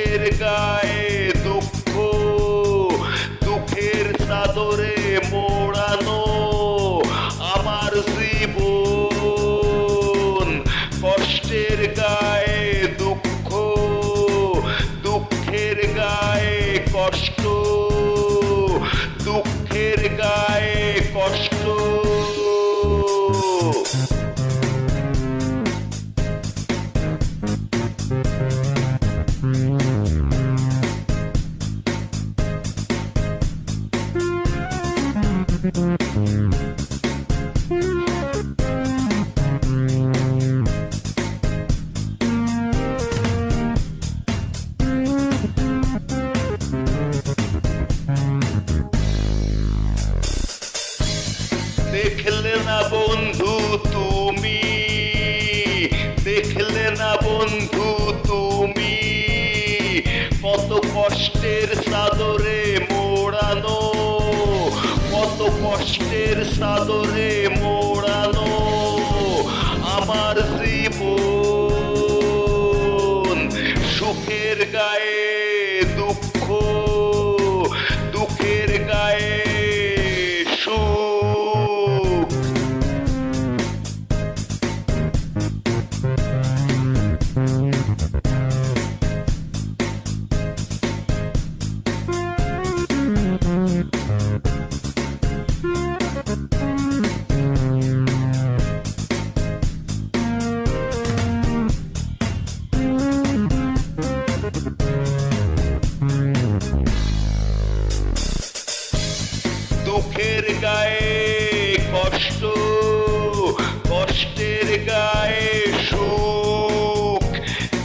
কষ্টের গায়ে দুঃখ, দুঃখের চাদরে মোড়ানো আমার জীবন। কষ্টের গায়ে দুঃখ, দুঃখের গায়ে কষ্ট, দুঃখের গায়ে কষ্ট। দেখলে না বন্ধু তুমি, দেখলে না বন্ধু তুমি, কত কষ্টের চাদরে মোড়ানো, কত কষ্টের চাদরে মোড়ানো আমার জীবন। সুখের গায়ে দুঃখ, দুঃখের গায়ে সুখ। দুঃখের গায়ে কষ্ট, কষ্টের গায়ে সুখ।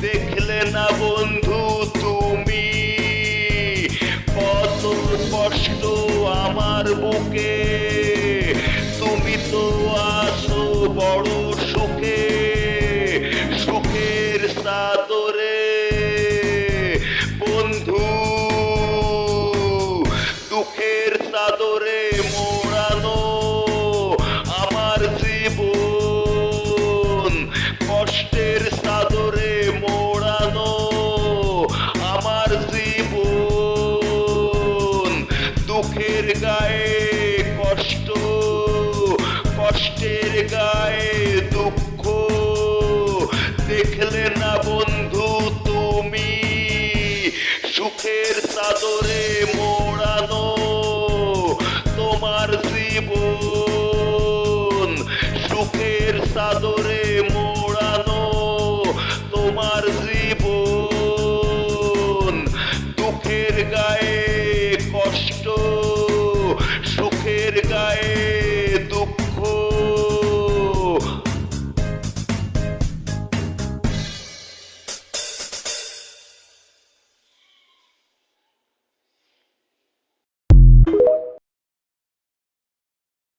দেখলে না বন্ধু তুমি, কত কষ্ট আমার বুকে, তুমি তো আছো বড় সুখে, সুখের চাদরে বন্ধু, দুঃখের চাদরে মোড়ানো আমার জীবন। কষ্টের চাদরে মোড়ানো আমার জীবন। দুঃখের গায়ে কষ্ট, কষ্টের গায়ে দুঃখ। দেখলে না বন্ধু তুমি, সুখের চাদরে মোড়ানো তোমার জীবন। সুখের চাদরে মোড়ানো তোমার জীবন। দুঃখের গায়ে কষ্ট।